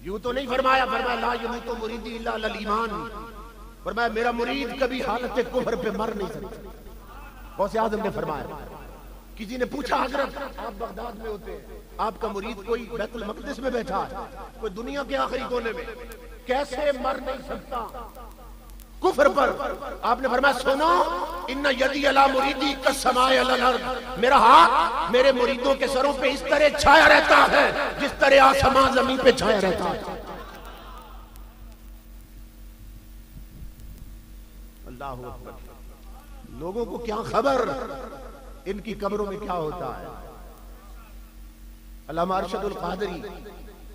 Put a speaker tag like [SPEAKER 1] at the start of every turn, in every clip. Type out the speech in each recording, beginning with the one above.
[SPEAKER 1] यूं तो नहीं फरमाया, फरमाया ला यमूतु मुरीदी इल्ला अल ईमान, फरमाया मेरा मुरीद कभी हालत कुफर पे मर नहीं सकता। गौसे आज़म ने फरमाया, किसी ने पूछा हजरत आप बगदाद में होते हैं, आपका मुरीद कोई बैतुल मक़दिस में बैठा है, कोई दुनिया के आखिरी कोने में, कैसे मर नहीं सकता कुफर पर? आपने फरमाया सुनो, इन्ना यदी अला मुरीदी कस्समाए अलल अर्द, मेरा हाथ मेरे मुरीदों के सरों पे इस तरह छाया रहता है जिस तरह आसमान जमीन पे छाया रहता है। अल्लाहु अकबर। लोगों को क्या खबर इनकी कब्रों में क्या होता है। अल्लामा अरशदुल क़ादरी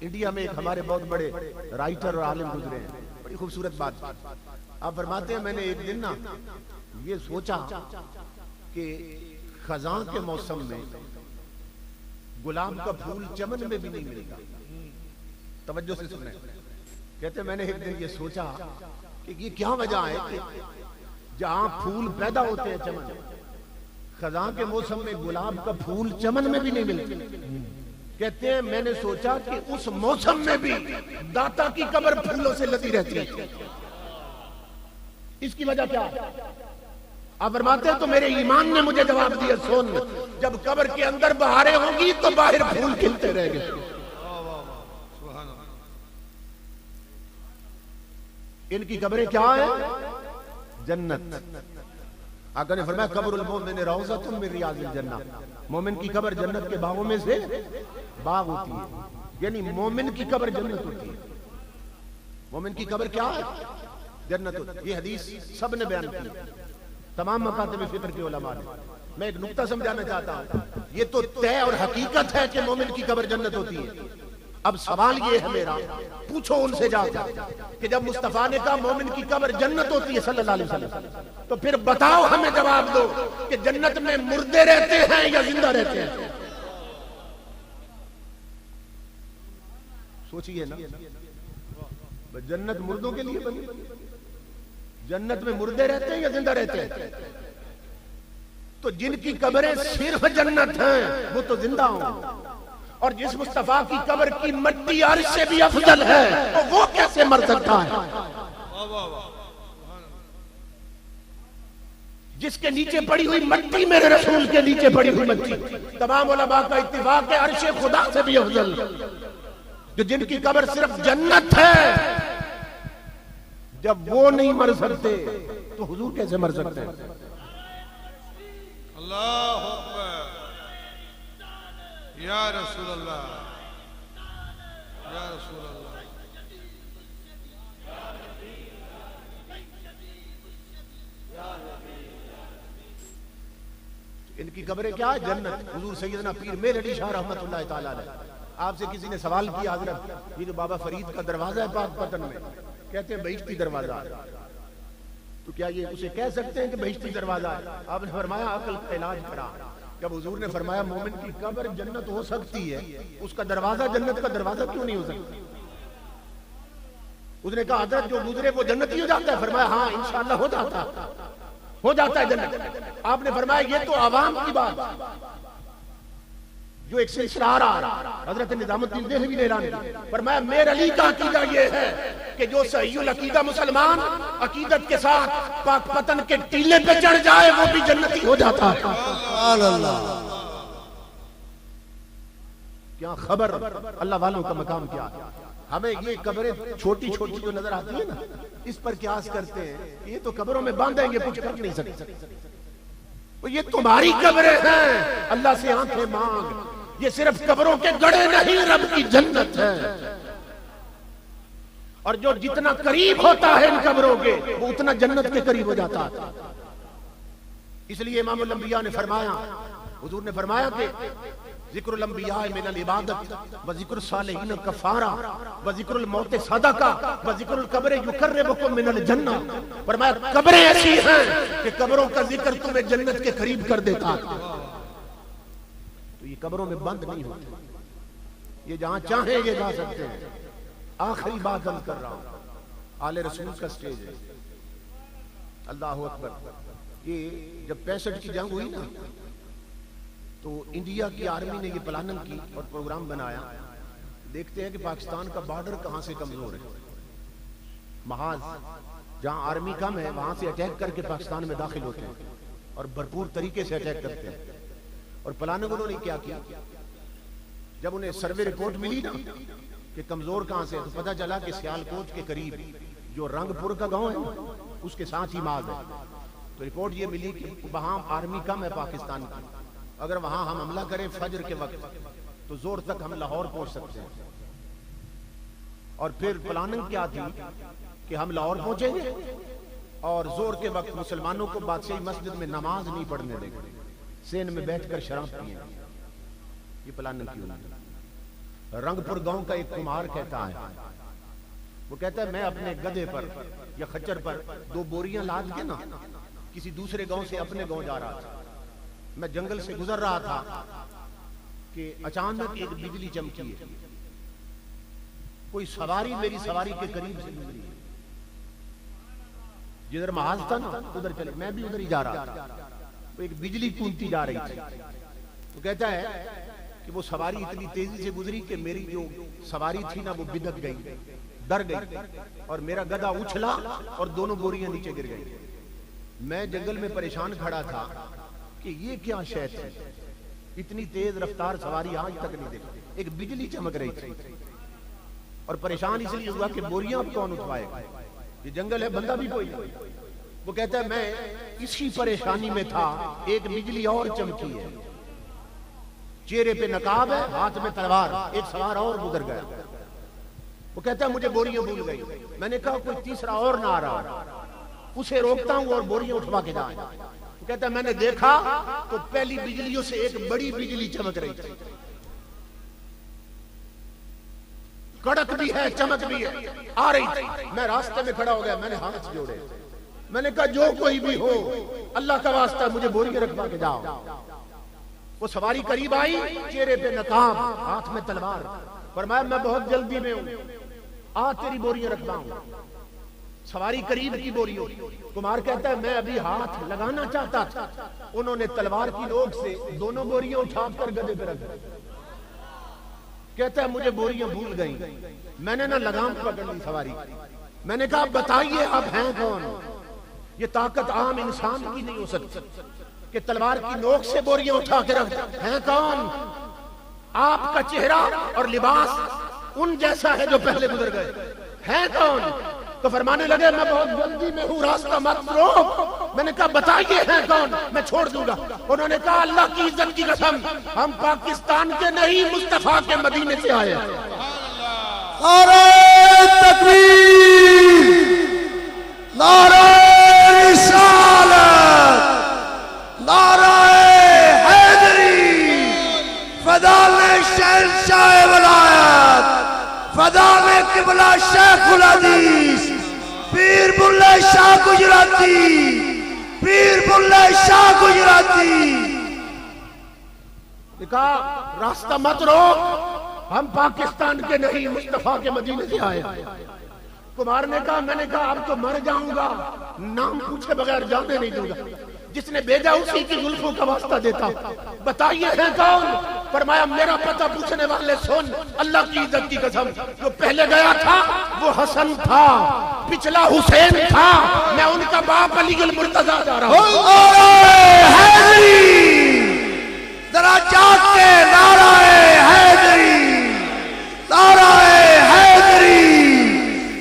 [SPEAKER 1] इंडिया में एक हमारे बहुत बड़े राइटर और आलिम गुजरे हैं, बड़ी खूबसूरत बात। आप फरमाते हैं मैंने एक दिन ना ये सोचा कि खजां के मौसम में गुलाब का फूल चमन में भी नहीं मिलेगा। तवज्जो से सुने, कहते मैंने एक दिन ये सोचा कि ये क्या वजह है कि जहां फूल पैदा होते हैं चमन, खजां के मौसम में गुलाब का फूल चमन में भी नहीं मिलता। कहते हैं मैंने सोचा कि उस मौसम में भी दाता की कब्र फूलों से लदी रहती है। इसकी वजह क्या है? आप फरमाते हैं तो मेरे ईमान ने मुझे जवाब दिया, सुन, जब कब्र के अंदर बहारें होंगी तो बाहर फूल खिलते रहेंगे। इनकी कब्रें क्या है? जन्नत। आका ने फरमाया कब्रुल मोमिन रौज़तुम मिन रियाज़िल जन्नह, मोमिन की कब्र जन्नत के बागों में से बाग होती है, यानी मोमिन की कब्र जन्नत होती है। मोमिन की कब्र क्या है? जन्नत होती है। ये हदीस सब ने बयान की, तमाम मकातिब फिक्र के उलमा ने। मैं एक नुक्ता समझाना चाहता हूं, ये तो तय और हकीकत है कि मोमिन की कब्र जन्नत होती है। अब सवाल ये है मेरा, पूछो उनसे जाकर कि जब मुस्तफा ने कहा मोमिन की कब्र जन्नत होती है सल्लल्लाहु अलैहि वसल्लम, तो फिर बताओ हमें, जवाब दो कि जन्नत में मुर्दे रहते हैं या जिंदा रहते हैं? सोचिए ना, जन्नत मुर्दों के लिए बनी, जन्नत में मुर्दे रहते हैं या जिंदा रहते हैं? तो जिनकी कब्रें सिर्फ जन्नत हैं वो तो जिंदा हों, और जिस मुस्तफा की कब्र की मट्टी अर्श से भी अफजल है तो वो कैसे मर सकता है? जिसके नीचे पड़ी हुई मट्टी, मेरे रसूल के नीचे पड़ी हुई मट्टी, तमाम उलमा का इत्तिफाक है अर्श खुदा से भी अफजल। जो जिनकी कब्र सिर्फ जन्नत है, जब वो नहीं मर सकते तो हुजूर कैसे मर सकते हैं?
[SPEAKER 2] अल्लाह अकबर, या रसूल अल्लाह, या रसूल अल्लाह।
[SPEAKER 1] इनकी कब्रें क्या है? जन्नत। हुजूर सैयदना पीर मेर अली शाह रहमतुल्लाह तआला अलैह, आपसे किसी ने सवाल किया, हजरत ये जो बाबा फरीद का दरवाजा है पाक पतन में, कहते हैं बहिश्ती दरवाजा, तो क्या ये उसे कह सकते हैं कि बहिश्ती दरवाजा है? आपने फरमाया अकल का इलाज करा। जब हुजूर ने फरमाया मोमिन की कब्र जन्नत हो सकती है, उसका दरवाजा जन्नत का दरवाजा क्यों नहीं हो सकता? उसने कहा हजरत जो गुजरे वो जन्नती हो जाता है? फरमाया हाँ इंशाअल्लाह हो जाता है जन्नत। आपने फरमाया ये तो आवाम की बात, जो एक सिलसिला आ रहा, हजरत निजामुद्दीन देहलवी ने ऐलान किया, फरमाया मेरे अली का अकीदा ये है कि जो सहीहुल अकीदा मुसलमान अकीदत के साथ पाक पतन के टीले पे चढ़ जाए वो भी जन्नती हो जाता है। क्या खबर अल्लाह वालों का मकाम क्या है। हमें ये कब्रें छोटी छोटी जो नजर आती है ना, इस पर क्यास करते हैं, ये तो कब्रों में बांधेंगे कुछ कर नहीं सकते। तो ये तुम्हारी कब्रें हैं, अल्लाह से आंखें मांग, ये सिर्फ कब्रों के गड़े नहीं, रब की जन्नत है। और जो जितना करीब होता है इन कब्रों के, वो उतना जन्नत के करीब हो जाता है। इसलिए इमामुल अंबिया ने फरमाया, हुजूर ने फरमाया कि जिक्रुल अंबिया मिनल इबादत व जिक्रुल सालिहीन कफारा व जिक्रुल मौत सदका व जिक्रुल कब्र युकर्रिबुकुम मिनल जन्नह। फरमाया कब्रें ऐसी हैं कि कब्रों का जिक्र तुम्हें जन्नत के करीब कर देता है। तो ये कब्रों में बंद नहीं होते, ये जहां चाहे ये जा सकते हैं। आखिरी बात हम कर रहा हूं, आले रसूल का स्टेज है। अल्लाह अकबर। ये जब 65 की जंग हुई ना, तो इंडिया की आर्मी ने ये प्लानिंग की और प्रोग्राम बनाया, देखते हैं कि पाकिस्तान का बॉर्डर कहां से कमजोर है। महाज जहां आर्मी कम है वहां से अटैक करके पाकिस्तान में दाखिल होते हैं और भरपूर तरीके से अटैक करते हैं। और प्लानिंग उन्होंने क्या किया, जब उन्हें सर्वे रिपोर्ट मिली ना कि कमजोर कहां से है, तो पता चला कि सियालकोट के करीब जो रंगपुर का गांव है उसके साथ ही माज है। तो रिपोर्ट ये मिली कि वहां आर्मी कम है पाकिस्तान की, अगर वहां हम हमला करें फजर के वक्त तो जोर तक हम लाहौर पहुंच सकते हैं। और फिर प्लानिंग क्या थी कि हम लाहौर पहुंचेंगे और जोर के वक्त मुसलमानों को बादशाही मस्जिद में नमाज नहीं पढ़ने देंगे, सेन में बैठकर शराब पिएंगे। ये प्लानिंग की उन्होंने। रंगपुर गांव का एक कुमार कहता है, वो कहता है मैं अपने गधे पर या खच्चर पर 2 बोरियां लाद के ना किसी दूसरे गांव से अपने गांव जा रहा था। मैं जंगल से गुजर रहा था कि अचानक एक बिजली चमकी है, कोई सवारी मेरी सवारी के करीब से गुजरी। जिधर महाज था ना उधर चले, मैं भी उधर ही जा रहा था, तो एक बिजली कूदती जा रही थी। तो कहता है कि वो सवारी इतनी तेजी से गुजरी कि मेरी जो सवारी थी ना वो बिदक गई, डर गई और मेरा गधा उछला और दोनों बोरियां नीचे गिर गई। मैं जंगल में परेशान खड़ा था कि ये क्या शय थी, इतनी तेज रफ्तार सवारी आज तक नहीं देखी। एक बिजली चमक रही थी और परेशान इसलिए हुआ कि बोरियां अब कौन उठवाएगा, ये जंगल है, बंदा भी कोई। वो कहता है मैं इसी परेशानी में था, एक बिजली और चमकी है, चेहरे पे नकाब है, हाथ में तलवार, एक सवार और गुजर गया। वो कहता है मुझे बोरियां भूल गई। मैंने कहा कोई तीसरा और ना आ रहा, उसे रोकता हूं और बोरियां उठवा के जाए। वो कहता है मैंने देखा तो पहली बिजलियों से एक बड़ी बिजली चमक रही थी, कड़क भी है चमक भी है, आ रही थी। मैं रास्ते में खड़ा हो गया, मैंने हाथ जोड़े, मैंने कहा जो कोई भी हो अल्लाह का वास्ता मुझे बोरियां रखवा के जाओ। वो सवारी करीब आई, चेहरे पे नकाब, हाथ में तलवार, फरमाया मैं बहुत जल्दी में हूं, आ तेरी बोरियां रखवाऊं। सवारी करीब की बोरियों। कुमार कहता है मैं अभी हाथ लगाना चाहता था, उन्होंने तलवार की नोक से दोनों बोरियां उठाकर गधे पे रख दी। कहता है मुझे बोरियां भूल गई, मैंने ना लगाम पकड़ ली सवारी। मैंने कहा बताइए आप हैं कौन, ये ताकत आम इंसान की नहीं हो सकती कि तलवार की नोक से बोरियां उठा के रख दे। हैं कौन? आपका चेहरा और लिबास उन जैसा है जो पहले गुजर गए। हैं कौन? तो फरमाने लगे मैं बहुत जल्दी में हूं, रास्ता मत रोक। मैंने कहा बताइए हैं कौन, मैं छोड़ दूंगा। उन्होंने कहा अल्लाह की इज्जत की कसम हम पाकिस्तान के नहीं मुस्तफा के मदीने से आए।
[SPEAKER 3] नारे तकबीर, नारे रिसालत, नारे हैदरी, फदाले शहंशाह वलायत, फदाले किबला शेखुल हदीस पीर बुल्ले शाह गुजराती, पीर बुल्ले शाह गुजराती।
[SPEAKER 1] कहा रास्ता मत रोक, हम पाकिस्तान के नहीं मुस्तफा के मदीने से आए। कुमार ने कहा मैंने कहा अब तो मर जाऊंगा, नाम पूछे बगैर जाने नहीं दूंगा, जिसने भेजा उसी की जुल्फों का वास्ता देता। बताइए हैं कौन? फरमाया मेरा पता पूछने वाले सुन, अल्लाह की इज्जत की कसम जो पहले गया था वो हसन था, पिछला हुसैन था, मैं उनका बाप अलीगढ़ मुर्तजा जा रहा हूं।
[SPEAKER 3] जरा जाग के नाराए हैदरी, नाराए हैदरी,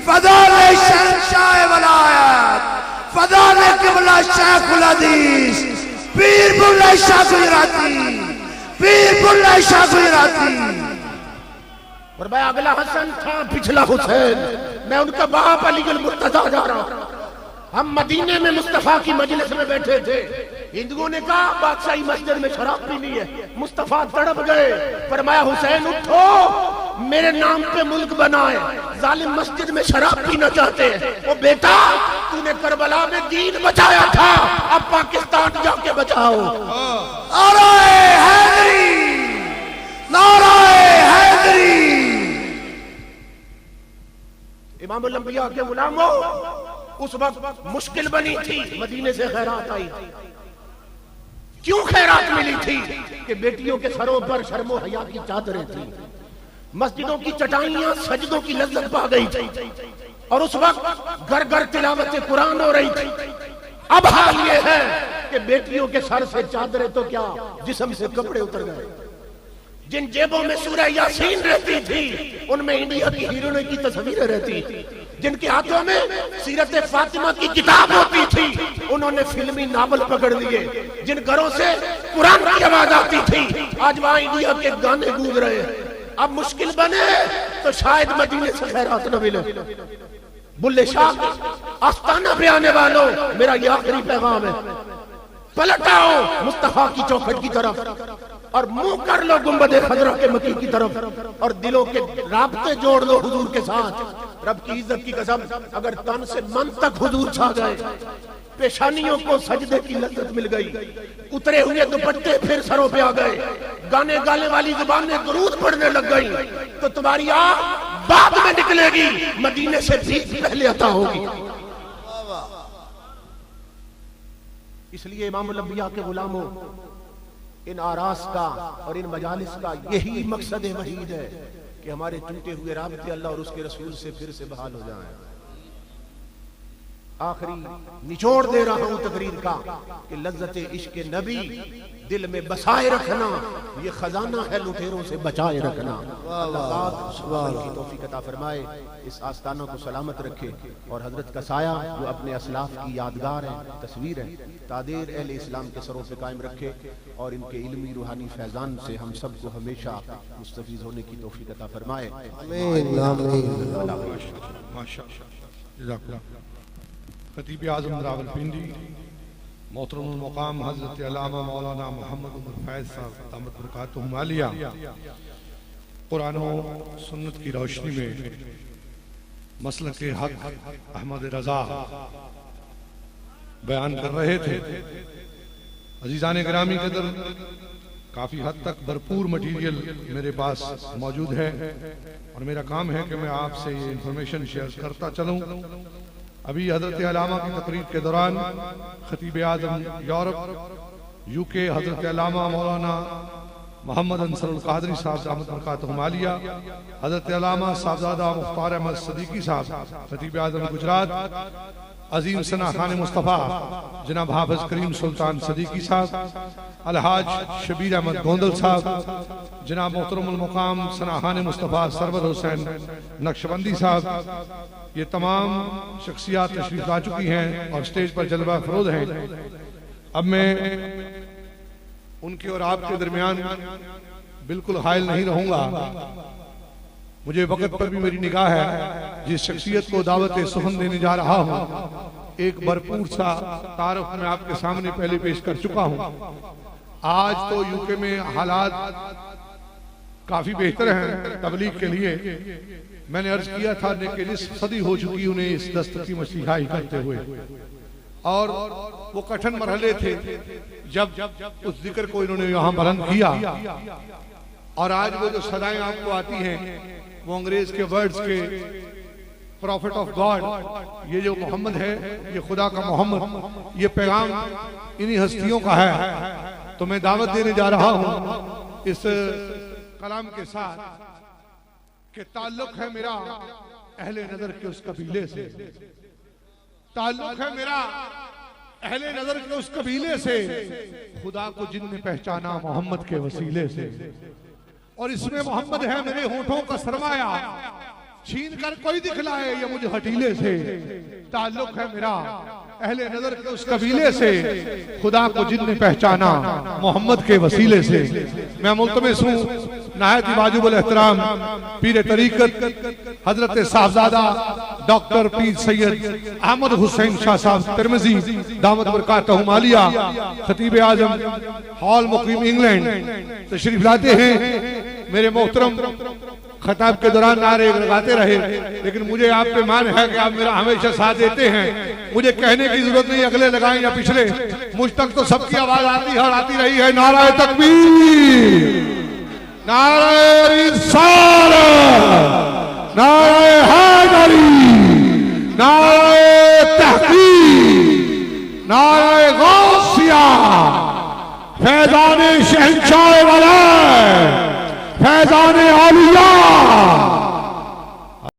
[SPEAKER 3] फदाले शहंशाह वलायत, फदाले किबला शेखुल हदीस, पीर बुल्ले शाह गुजराती, पीर बुल्ले शाह गुजराती।
[SPEAKER 1] और मैं अगला हसन था, पिछला हुसैन, मैं उनका बाप अलीगढ़ मुर्तजा जा रहा हूं। हम मदीने में मुस्तफा की मजलिस में बैठे थे, हिंदुओं ने कहा बादशाही मस्जिद में शराब पीनी है। मुस्तफा तड़प गए, फरमाया हुसैन उठो, मेरे नाम पे मुल्क बनाए, जालिम मस्जिद में शराब पीना चाहते हैं। ओ बेटा तूने करबला में दीन बचाया था, अब पाकिस्तान जाके बचाओ।
[SPEAKER 3] नाराए हैदरी, नाराए हैदरी।
[SPEAKER 1] इमामुल अंबिया के गुलामों, उस वक्त मुश्किल बनी थी, मदीने से खैरात आई थी। क्यों खैरात मिली थी? कि बेटियों के सरों पर शर्मो हया की चादरें थी, मस्जिदों की चटाइयां सजदों की लज्जत पा गई थी और उस वक्त घर घर तिलावत कुरान हो रही थी। अब हाल ये है कि बेटियों के सर से चादरें तो क्या जिस्म से कपड़े उतर गए। जिन जेबों में सूरह यासीन रहती थी उनमें इंडिया की हीरोइनों की तस्वीरें रहती थी। जिनके हाथों में सीरत फातिमा की किताब होती थी उन्होंने फिल्मी नावल पकड़ लिए। जिन घरों से कुरान की आवाज आती थी आज वहां इंडिया के गाने गूंज रहे हैं। अब मुश्किल बने तो शायद मदीने से खैरात न मिले। बुल्ले शाह आस्ताना पे आने वालों, मेरा ये आखिरी पैगाम है, पलट आओ मुस्तफा की चौखट की तरफ और मुंह कर लो गुंबदे खजरा के मकी की तरफ और दिलों के राब्ते जोड़ लो हुजूर के साथ। रब की इज्जत की कसम, अगर तन से मन तक हुजूर छा जाए, पेशानियों को सजदे की लज्जत मिल गई, उतरे हुए दुपट्टे फिर सरों पे आ गए, गाने गाने वाली जुबानें दुरूद पढ़ने लग गई, तो तुम्हारी आह बाद में निकलेगी, मदीने से भी पहले अता होगी। इसलिए इमामुल अंबिया के गुलामों, इन आरास का और इन मजालिस का यही मकसद वहीद है कि हमारे टूटे हुए राबते अल्लाह और उसके रसूल से फिर से बहाल हो जाएं। आखिरी निचोड़ दे रहा हूं तकरीर का कि लज्जत इश्क नबी दिल में बसाए रखना ये खजाना है, लुटेरों से बचाए रखना। अल्लाह पाक की तौफीक अता फरमाए, इस आस्थानों को सलामत रखे और हजरत का साया जो अपने असलाफ की यादगार है, तस्वीर है, तादीर अहले इस्लाम के सरों पे कायम रखे और इनके इल्मी रूहानी फैजान से हम सबको हमेशा मुस्तफीज होने की तौफीक अता फरमाए।
[SPEAKER 2] खतीब आज़म रावलपिंडी मोहतरम मुकाम हज़रत अल्लामा मौलाना मोहम्मद उमर फैज़ साहब दामत बरकातुहुम आलिया कुरान और सुन्नत की रोशनी में मसलक के हक अहमद रज़ा बयान कर रहे थे। अजीज़ान गिरामी कदर, काफ़ी हद तक भरपूर मटीरियल मेरे पास मौजूद है और मेरा काम है कि मैं आपसे ये इंफॉर्मेशन शेयर करता चलूँ। अभी हजरत अल्लामा की तकरीर के दौरान खतीब आज़म यूरोप यूके हजरत अल्लामा मौलाना मोहम्मद अंसरुल कादरी साहब दामत बरकातुहुम आलिया, हजरत अल्लामा साहबजादा मुख्तार अहमद सदीकी साहब खतीब आज़म गुजरात, अजीम सना खान मुस्तफ़ा जनाब हाफिज करीम सुल्तान सदीकी साहब, अलहाज शबीर अहमद गोंदल साहब, जनाब मोहतरमुल मुकाम सना खान मुस्तफ़ा सरवर हुसैन नक्शबंदी साहब, ये तमाम शख्सियात तशरीफ ला चुकी हैं और स्टेज पर जलवा फरोज हैं। अब मैं उनके और आपके दरमियान बिल्कुल हायल नहीं रहूंगा। मुझे वक्त पर भी मेरी निगाह है। जिस शख्सियत को दावत सुखन देने जा रहा हूँ, एक भरपूर सा तारुफ मैं आपके सामने पहले पेश कर चुका हूँ। आज तो यूके में हालात काफी बेहतर हैं तबलीग के लिए। मैंने अर्ज किया था कि निस्फ सदी हो चुकी उन्हें इस दस्त की मसीहाई करते हुए, और वो कठिन मरहले थे जब उस जिक्र को इन्होंने यहाँ बुलंद किया। और आज वो जो सदाएं आपको आती हैं वो अंग्रेज के वर्ड्स के प्रॉफिट ऑफ गॉड, ये जो मोहम्मद है, ये खुदा का मोहम्मद, ये पैगाम इन्हीं हस्तियों का है। तो मैं दावत देने जा रहा हूँ इस कलाम के साथ कि ताल्लुक है मेरा अहले नजर के उस कबीले से, ताल्लुक है मेरा अहले नजर के उस कबीले से, खुदा को जिनने पहचाना मोहम्मद के वसीले से। और इसमें मोहम्मद है मेरे होठों का सरमाया, छीन कर कोई दिखलाए ये मुझे हटीले से। ताल्लुक है मेरा अहले नजर के उस कबीले से, खुदा को जिनने पहचाना मोहम्मद के वसीले से। मैं मुल्तमिस हूँ नायत वाजिबुल एहतराम पीर तरीकत हजरत साहबजादा डॉक्टर पीर सैयद अहमद हुसैन शाह साहब तिरमिजी दामत बरकातुहुम आलिया खतीब आजम हॉल मुकीम इंग्लैंड तशरीफ लाते हैं। मेरे मोहतरम खताब के दौरान नारे लगाते रहे, लेकिन मुझे आप पे मान है कि आप मेरा हमेशा साथ देते हैं। मुझे कहने की जरूरत नहीं, अगले लगाएं या पिछले, मुझ तक तो सबकी आवाज आती है और आती रही है। नारा तकबीर, नारा रिसालत, नारा हैदरी, नारा तहकीक, नारा गौसिया, फैज़ान शहंशाह वाला, फैजान औलिया